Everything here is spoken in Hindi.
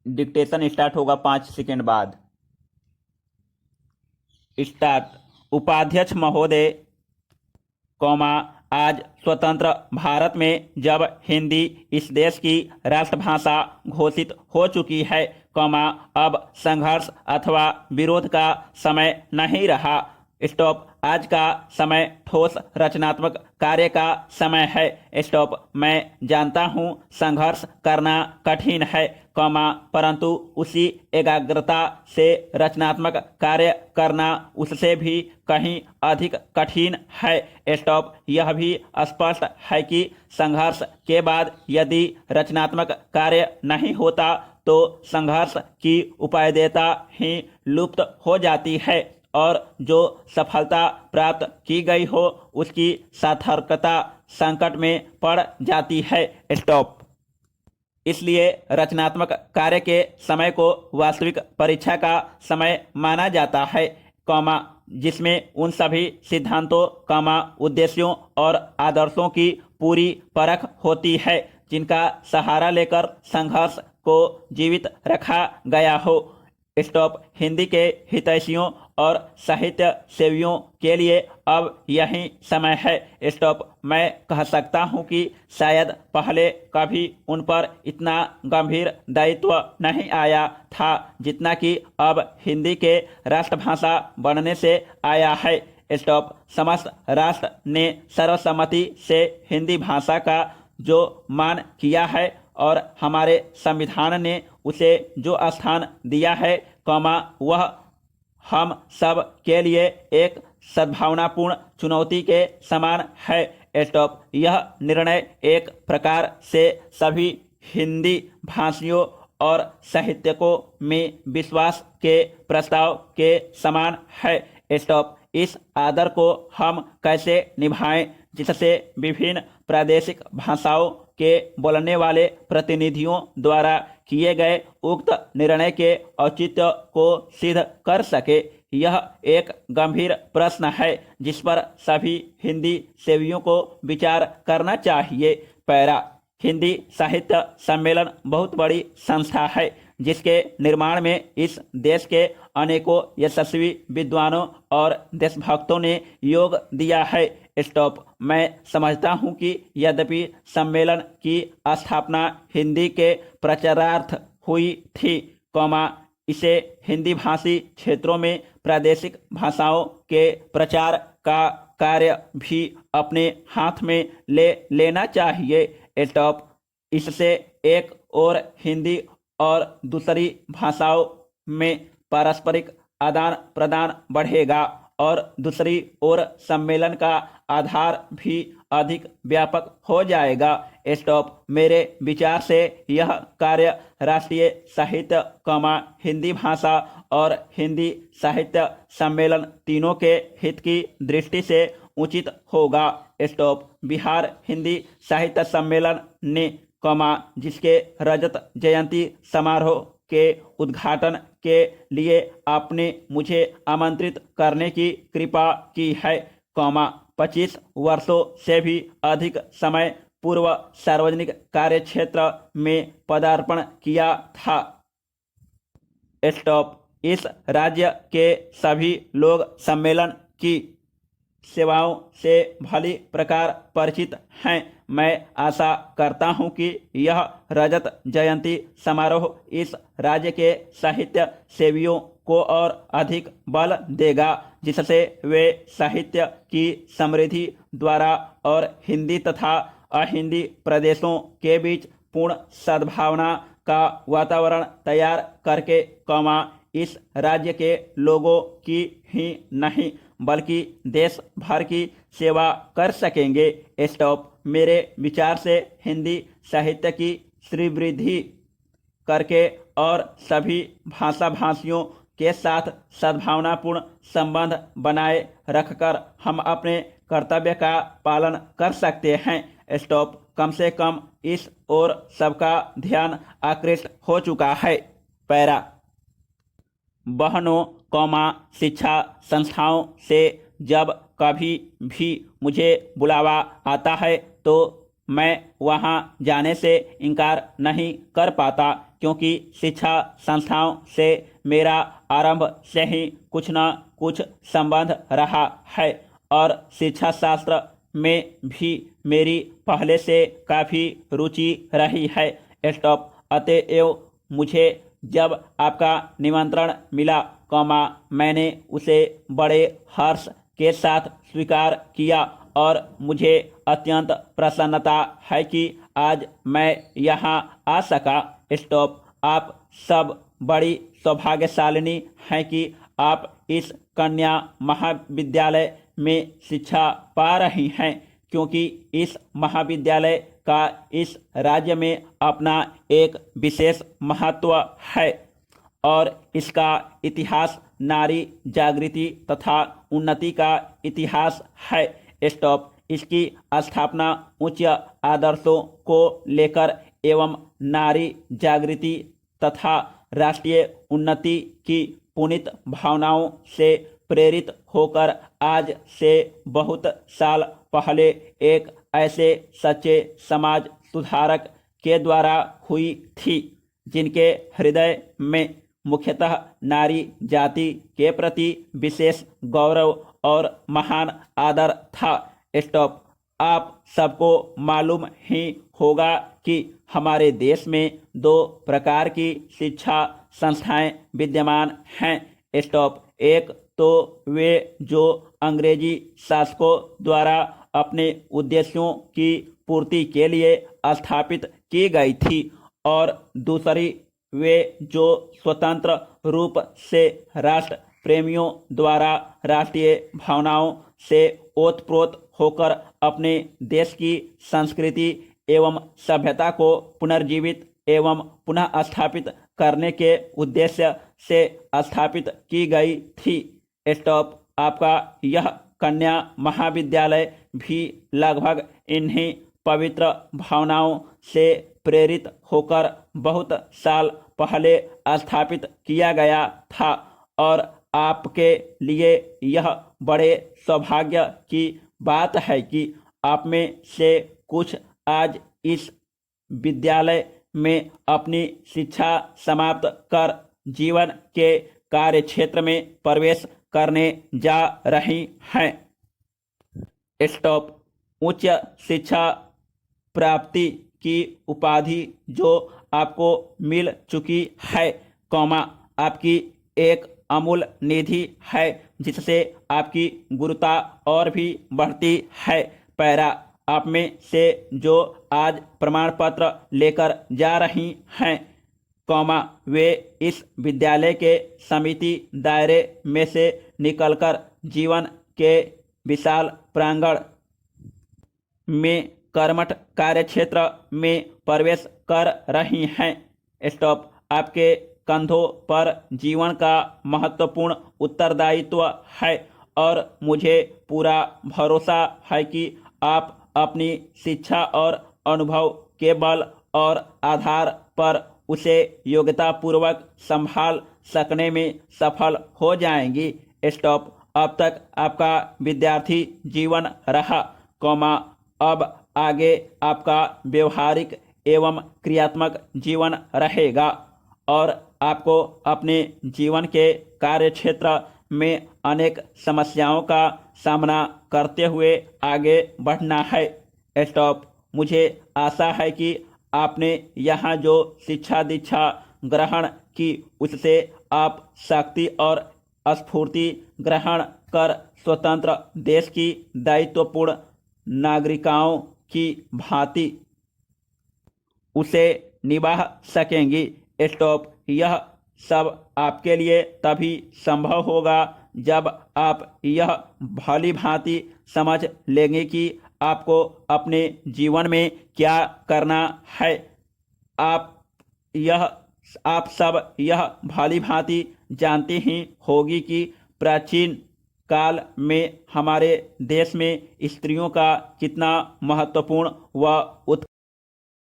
डिक्टेशन स्टार्ट होगा 5 सेकंड बाद। स्टार्ट। उपाध्यक्ष महोदय, कौमा, आज स्वतंत्र भारत में जब हिंदी इस देश की राष्ट्रभाषा घोषित हो चुकी है, कौमा, अब संघर्ष अथवा विरोध का समय नहीं रहा। स्टॉप। आज का समय ठोस रचनात्मक कार्य का समय है। स्टॉप। मैं जानता हूँ संघर्ष करना कठिन है, कौमा, परंतु उसी एकाग्रता से रचनात्मक कार्य करना उससे भी कहीं अधिक कठिन है। स्टॉप। यह भी स्पष्ट है कि संघर्ष के बाद यदि रचनात्मक कार्य नहीं होता तो संघर्ष की उपादेयता ही लुप्त हो जाती है और जो सफलता प्राप्त की गई हो उसकी सार्थकता संकट में पड़ जाती है। स्टॉप। इसलिए रचनात्मक कार्य के समय को वास्तविक परीक्षा का समय माना जाता है, कौमा, जिसमें उन सभी सिद्धांतों, कौमा, उद्देश्यों और आदर्शों की पूरी परख होती है जिनका सहारा लेकर संघर्ष को जीवित रखा गया हो। स्टॉप। हिंदी के हितैषियों और साहित्य सेवियों के लिए अब यही समय है। स्टॉप। मैं कह सकता हूँ कि शायद पहले कभी उन पर इतना गंभीर दायित्व नहीं आया था जितना कि अब हिंदी के राष्ट्रभाषा बनने से आया है। स्टॉप। समस्त राष्ट्र ने सर्वसम्मति से हिंदी भाषा का जो मान किया है और हमारे संविधान ने उसे जो स्थान दिया है, कौमा, वह हम सब के लिए एक सद्भावनापूर्ण चुनौती के समान है। स्टॉप। यह निर्णय एक प्रकार से सभी हिंदी भाषियों और साहित्यकों में विश्वास के प्रस्ताव के समान है। स्टॉप। इस आदर को हम कैसे निभाएं जिससे विभिन्न प्रादेशिक भाषाओं के बोलने वाले प्रतिनिधियों द्वारा किए गए उक्त निर्णय के औचित्य को सिद्ध कर सके, यह एक गंभीर प्रश्न है जिस पर सभी हिंदी सेवियों को विचार करना चाहिए। पैरा। हिंदी साहित्य सम्मेलन बहुत बड़ी संस्था है जिसके निर्माण में इस देश के अनेकों यशस्वी विद्वानों और देशभक्तों ने योग दिया है। स्टॉप। मैं समझता हूँ कि यद्यपि सम्मेलन की स्थापना हिंदी के प्रचारार्थ हुई थी, कौमा, इसे हिंदी भाषी क्षेत्रों में प्रादेशिक भाषाओं के प्रचार का कार्य भी अपने हाथ में ले लेना चाहिए। स्टॉप। इससे एक और हिंदी और दूसरी भाषाओं में पारस्परिक आदान प्रदान बढ़ेगा और दूसरी ओर सम्मेलन का आधार भी अधिक व्यापक हो जाएगा। स्टॉप। मेरे विचार से यह कार्य राष्ट्रीय साहित्य, कौमा, हिंदी भाषा और हिंदी साहित्य सम्मेलन तीनों के हित की दृष्टि से उचित होगा। स्टॉप। बिहार हिंदी साहित्य सम्मेलन ने, कौमा, जिसके रजत जयंती समारोह के उद्घाटन के लिए आपने मुझे आमंत्रित करने की कृपा की है, कौमा, 25 वर्षों से भी अधिक समय पूर्व सार्वजनिक कार्य क्षेत्र में पदार्पण किया था। स्टॉप। इस राज्य के सभी लोग सम्मेलन की सेवाओं से भली प्रकार परिचित हैं। मैं आशा करता हूं कि यह रजत जयंती समारोह इस राज्य के साहित्य सेवियों को और अधिक बल देगा जिससे वे साहित्य की समृद्धि द्वारा और हिंदी तथा अहिंदी प्रदेशों के बीच पूर्ण सद्भावना का वातावरण तैयार करके, कौमा, इस राज्य के लोगों की ही नहीं बल्कि देश भर की सेवा कर सकेंगे। स्टॉप। मेरे विचार से हिंदी साहित्य की श्रीवृद्धि करके और सभी भाषा भाषियों के साथ सद्भावनापूर्ण संबंध बनाए रखकर हम अपने कर्तव्य का पालन कर सकते हैं। स्टॉप। कम से कम इस ओर सबका ध्यान आकृष्ट हो चुका है। पैरा। बहनों, कौमा, शिक्षा संस्थाओं से जब कभी भी मुझे बुलावा आता है तो मैं वहां जाने से इनकार नहीं कर पाता क्योंकि शिक्षा संस्थाओं से मेरा आरंभ से ही कुछ न कुछ संबंध रहा है और शिक्षा शास्त्र में भी मेरी पहले से काफ़ी रुचि रही है। स्टॉप। अतएव मुझे जब आपका निमंत्रण मिला, मैंने उसे बड़े हर्ष के साथ स्वीकार किया और मुझे अत्यंत प्रसन्नता है कि आज मैं यहाँ आ सका। स्टॉप। आप सब बड़ी सौभाग्यशालिनी हैं कि आप इस कन्या महाविद्यालय में शिक्षा पा रही हैं, क्योंकि इस महाविद्यालय का इस राज्य में अपना एक विशेष महत्व है और इसका इतिहास नारी जागृति तथा उन्नति का इतिहास है। स्टॉप। इसकी स्थापना उच्च आदर्शों को लेकर एवं नारी जागृति तथा राष्ट्रीय उन्नति की पुनीत भावनाओं से प्रेरित होकर आज से बहुत साल पहले एक ऐसे सच्चे समाज सुधारक के द्वारा हुई थी जिनके हृदय में मुख्यतः नारी जाति के प्रति विशेष गौरव और महान आदर था। स्टॉप। आप सबको मालूम ही होगा कि हमारे देश में दो प्रकार की शिक्षा संस्थाएं विद्यमान हैं। स्टॉप। एक तो वे जो अंग्रेजी शासकों द्वारा अपने उद्देश्यों की पूर्ति के लिए स्थापित की गई थी और दूसरी वे जो स्वतंत्र रूप से राष्ट्र प्रेमियों द्वारा राष्ट्रीय भावनाओं से ओतप्रोत होकर अपने देश की संस्कृति एवं सभ्यता को पुनर्जीवित एवं पुनः स्थापित करने के उद्देश्य से स्थापित की गई थी। स्टॉप। आपका यह कन्या महाविद्यालय भी लगभग इन्हीं पवित्र भावनाओं से प्रेरित होकर बहुत साल पहले स्थापित किया गया था और आपके लिए यह बड़े सौभाग्य की बात है कि आप में से कुछ आज इस विद्यालय में अपनी शिक्षा समाप्त कर जीवन के कार्य क्षेत्र में प्रवेश करने जा रही हैं। स्टॉप। उच्च शिक्षा प्राप्ति की उपाधि जो आपको मिल चुकी है, आपकी एक अमूल्य निधि है जिससे आपकी गुरुता और भी बढ़ती है। पैरा। आप में से जो आज प्रमाण पत्र लेकर जा रही हैं, वे इस विद्यालय के समिति दायरे में से निकलकर जीवन के विशाल प्रांगण में कर्मठ कार्यक्षेत्र में प्रवेश कर रही हैं। स्टॉप। आपके कंधों पर जीवन का महत्वपूर्ण उत्तरदायित्व है और मुझे पूरा भरोसा है कि आप अपनी शिक्षा और अनुभव के बल और आधार पर उसे योग्यतापूर्वक संभाल सकने में सफल हो जाएंगी। स्टॉप। अब तक आपका विद्यार्थी जीवन रहा, अब आगे आपका व्यवहारिक एवं क्रियात्मक जीवन रहेगा और आपको अपने जीवन के कार्य क्षेत्र में अनेक समस्याओं का सामना करते हुए आगे बढ़ना है। स्टॉप। मुझे आशा है कि आपने यहाँ जो शिक्षा दीक्षा ग्रहण की उससे आप शक्ति और स्फूर्ति ग्रहण कर स्वतंत्र देश की दायित्वपूर्ण नागरिकाओं की भांति उसे निभा सकेंगी। स्टॉप। यह सब आपके लिए तभी संभव होगा जब आप यह भली भांति समझ लेंगे कि आपको अपने जीवन में क्या करना है। आप सब यह भली भांति जानते ही होगी कि प्राचीन काल में हमारे देश में स्त्रियों का कितना महत्वपूर्ण व